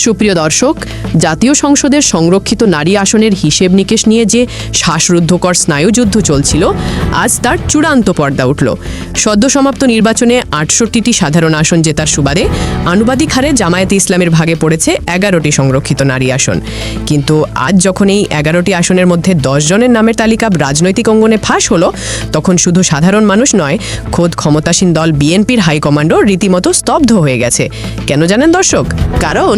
সুপ্রিয় দর্শক, জাতীয় সংসদের সংরক্ষিত নারী আসনের হিসেব নিকেশ নিয়ে যে শ্বাসরুদ্ধকর স্নায়ুযুদ্ধ চলছিল, আজ তার চূড়ান্ত পর্দা উঠল। সদ্য সমাপ্ত নির্বাচনে ৬৮টি সাধারণ আসন জেতার সুবাদে আনুপাতিক হারে জামায়াতে ইসলামের ভাগে পড়েছে ১১টি সংরক্ষিত নারী আসন। কিন্তু আজ যখন এই ১১টি আসনের মধ্যে ১০ জনের নামের তালিকা রাজনৈতিক অঙ্গনে ফাঁস হলো, তখন শুধু সাধারণ মানুষ নয়, খোদ ক্ষমতাসীন দল বিএনপির হাইকমান্ডও রীতিমতো স্তব্ধ হয়ে গেছে। কেন জানেন দর্শক? কারণ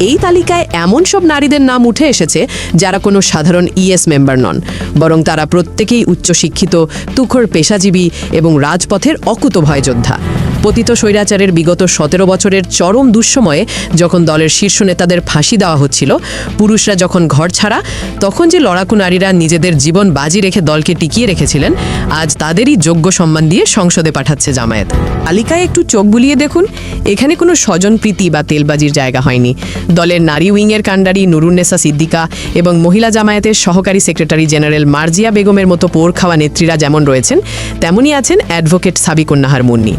এই তালিকায় এমন সব নারীদের নাম উঠে এসেছে যারা কোনো সাধারণ ইএস মেম্বার নন, বরং তারা প্রত্যেকেই উচ্চশিক্ষিত, তুখোড় পেশাজীবী এবং রাজপথের অকুতভয় যোদ্ধা। পতিত স্বৈরাচারের বিগত ১৭ বছরের চরম দুঃসময়ে যখন দলের শীর্ষ নেতাদের ফাঁসি দেওয়া হচ্ছিল, পুরুষরা যখন ঘর ছাড়া, তখন যে লড়াকু নারীরা নিজেদের জীবন বাজি রেখে দলকে টিকিয়ে রেখেছিলেন, আজ তাদেরই যোগ্য সম্মান দিয়ে সংসদে পাঠাচ্ছে জামায়াত। তালিকায় একটু চোখ বুলিয়ে দেখুন, এখানে কোনো স্বজনপ্রীতি বা তেলবাজির জায়গা হয়নি। দলের নারী উইংয়ের কাণ্ডারি নুরুন্নেসা সিদ্দিকা এবং মহিলা জামায়াতের সহকারী সেক্রেটারি জেনারেল মার্জিয়া বেগমের মতো পোর খাওয়া নেত্রীরা যেমন রয়েছেন, তেমনই আছেন অ্যাডভোকেট সাবিকুন্নাহার মুন্নি।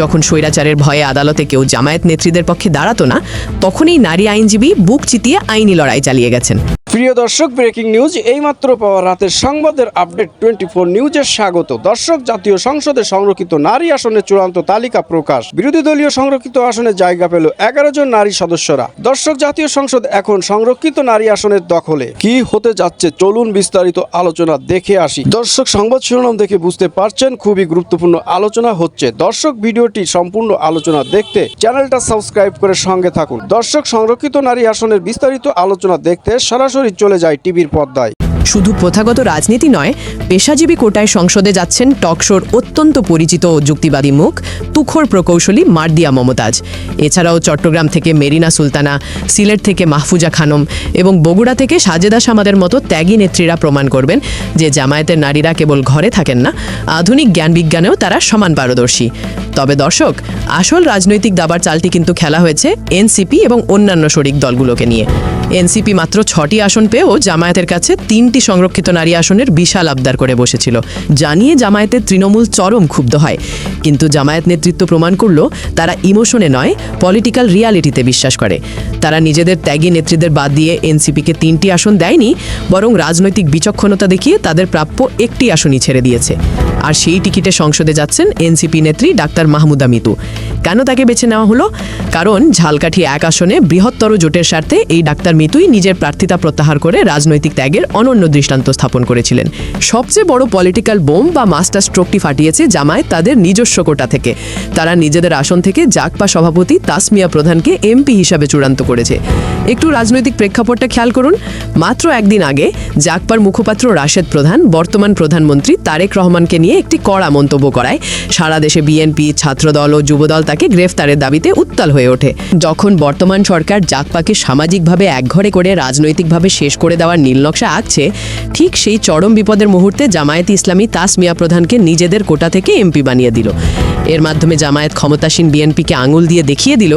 যখন স্বৈরাচারের ভয়ে আদালতে কেউ জামায়াত নেত্রীদের পক্ষে দাঁড়াতো না, তখনই নারী আইনজীবী বুক চিতিয়ে আইনি লড়াই চালিয়ে গেছেন। প্রিয় দর্শক, ব্রেকিং নিউজ এইমাত্র পাওয়া রাতের সংবাদের আপডেট 24 নিউজের স্বাগত। দর্শক, জাতীয় সংসদে সংরক্ষিত নারী আসনের চূড়ান্ত তালিকা প্রকাশ। বিরোধী দলীয় সংরক্ষিত আসনে জায়গা পেল 11 জন নারী সদস্যরা। দর্শক, জাতীয় সংসদ এখন সংরক্ষিত নারী আসনের দখলে। কি হতে যাচ্ছে চলুন বিস্তারিত আলোচনা দেখে আসি। দর্শক, সংবাদ শিরোনাম দেখে বুঝতে পারছেন খুবই গুরুত্বপূর্ণ আলোচনা হচ্ছে। দর্শক, ভিডিওটি সম্পূর্ণ আলোচনা দেখতে চ্যানেলটা সাবস্ক্রাইব করে সঙ্গে থাকুন। দর্শক, সংরক্ষিত নারী আসনের বিস্তারিত আলোচনা দেখতে সরাসরি চলে যায় টিভির পর্দায়। শুধু প্রথাগত রাজনীতি নয়, পেশাজীবী কোটায় সংসদে যাচ্ছেন টকশোর অত্যন্ত পরিচিত ও যুক্তিবাদী মুখ, তুখোড় প্রকৌশলী মার্দিয়া মমতাজ। এছাড়াও চট্টগ্রাম থেকে মেরিনা সুলতানা, সিলেট থেকে মাহফুজা খানম এবং বগুড়া থেকে সাজেদা সামাদের মতো ত্যাগী নেত্রীরা প্রমাণ করবেন যে জামায়াতের নারীরা কেবল ঘরে থাকেন না, আধুনিক জ্ঞান বিজ্ঞানেও তারা সমান পারদর্শী। তবে দর্শক, আসল রাজনৈতিক দাবার চালটি কিন্তু খেলা হয়েছে এনসিপি এবং অন্যান্য শরিক দলগুলোকে নিয়ে। এনসিপি মাত্র 6টি আসন পেয়েও জামায়াতের কাছে 3টি সংরক্ষিত নারী আসনের বিশাল আবদার করে বসেছিল। জানিয়ে জামায়াতের তৃণমূল চরম ক্ষুব্ধ হয়। কিন্তু জামায়াত নেতৃত্ব প্রমাণ করল তারা ইমোশনে নয়, পলিটিক্যাল রিয়ালিটিতে বিশ্বাস করে। তারা নিজেদের ত্যাগী নেত্রীদের বাদ দিয়ে এনসিপিকে 3টি আসন দেয়নি, বরং রাজনৈতিক বিচক্ষণতা দেখিয়ে তাদের প্রাপ্য 1টি আসনই ছেড়ে দিয়েছে। আর সেই টিকিটে সংসদে যাচ্ছেন এনসিপি নেত্রী ডাক্তার মাহমুদা মিতু। কেন তাকে বেছে নেওয়া হলো? কারণ ঝালকাঠি 1 আসনে বৃহত্তর জোটের স্বার্থে এই ডাক্তার মিতুই নিজের প্রার্থিতা প্রত্যাহার করে রাজনৈতিক ত্যাগের অনন্য দৃষ্টান্ত স্থাপন করেছিলেন। সবচেয়ে বড় পলিটিক্যাল বোম বা মাস্টার স্ট্রোকটি ফাটিয়েছে জামায়াত তাদের নিজস্ব কোটা থেকে। তারা নিজেদের আসন থেকে জাকপা সভাপতি তাসমিয়া প্রধানকে এমপি হিসাবে চূড়ান্ত করেছে। একটু রাজনৈতিক প্রেক্ষাপটটা খেয়াল করুন। মাত্র একদিন আগে জাকপার মুখপাত্র রাশেদ প্রধান বর্তমান প্রধানমন্ত্রী তারেক রহমানকে নিয়ে একটি কড়া মন্তব্য করায় সারা দেশে বিএনপি, ছাত্রদল ও যুবদল তাকে গ্রেফতারের দাবিতে উত্তাল হয়ে ওঠে। যখন বর্তমান সরকার জাকপাকে সামাজিকভাবে একঘরে করে রাজনৈতিকভাবে শেষ করে দেওয়ার নীলনকশা আঁকছে, ঠিক সেই চরম বিপদের মুহূর্তে জামায়াতে ইসলামী তাসমিয়া প্রধানকে নিজেদের কোটা থেকে এমপি বানিয়ে দিল। এর মাধ্যমে জামায়াত ক্ষমতাসীন বিএনপিকে আঙুল দিয়ে দেখিয়ে দিল,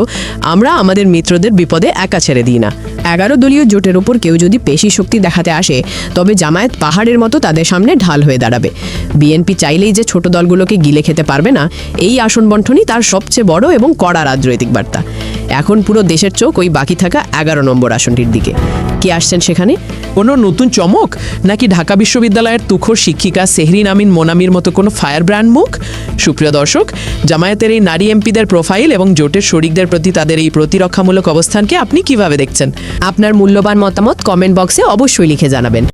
আমরা আমাদের মিত্রদের বিপদে একা ছেড়ে দিই না। 11 দলীয় জোটের ওপর কেউ যদি পেশি শক্তি দেখাতে আসে, তবে জামায়াত পাহাড়ের মতো তাদের সামনে ঢাল হয়ে দাঁড়াবে। বিএনপি চাইলেই যে ছোট দলগুলোকে গিলে খেতে পারবে না, এই আসন বণ্টনই তার সবচেয়ে বড় এবং কড়া রাজনৈতিক বার্তা। এখন পুরো দেশের চোখ ওই বাকি থাকা 11 নম্বর আসনটির দিকে। কে আসছেন সেখানে? কোনো নতুন চমক, নাকি ঢাকা বিশ্ববিদ্যালয়ের তুখোড় শিক্ষিকা সেহরিন আমিন মোনামির মতো কোনো ফায়ার ব্র্যান্ড মুখ? সুপ্রিয় দর্শক, জামায়াতের এই নারী এমপিদের প্রোফাইল এবং জোটের শরিকদের প্রতি তাদের এই প্রতিরক্ষামূলক অবস্থানকে আপনি কিভাবে দেখছেন? আপনার মূল্যবান মতামত কমেন্ট বক্সে অবশ্যই লিখে জানাবেন।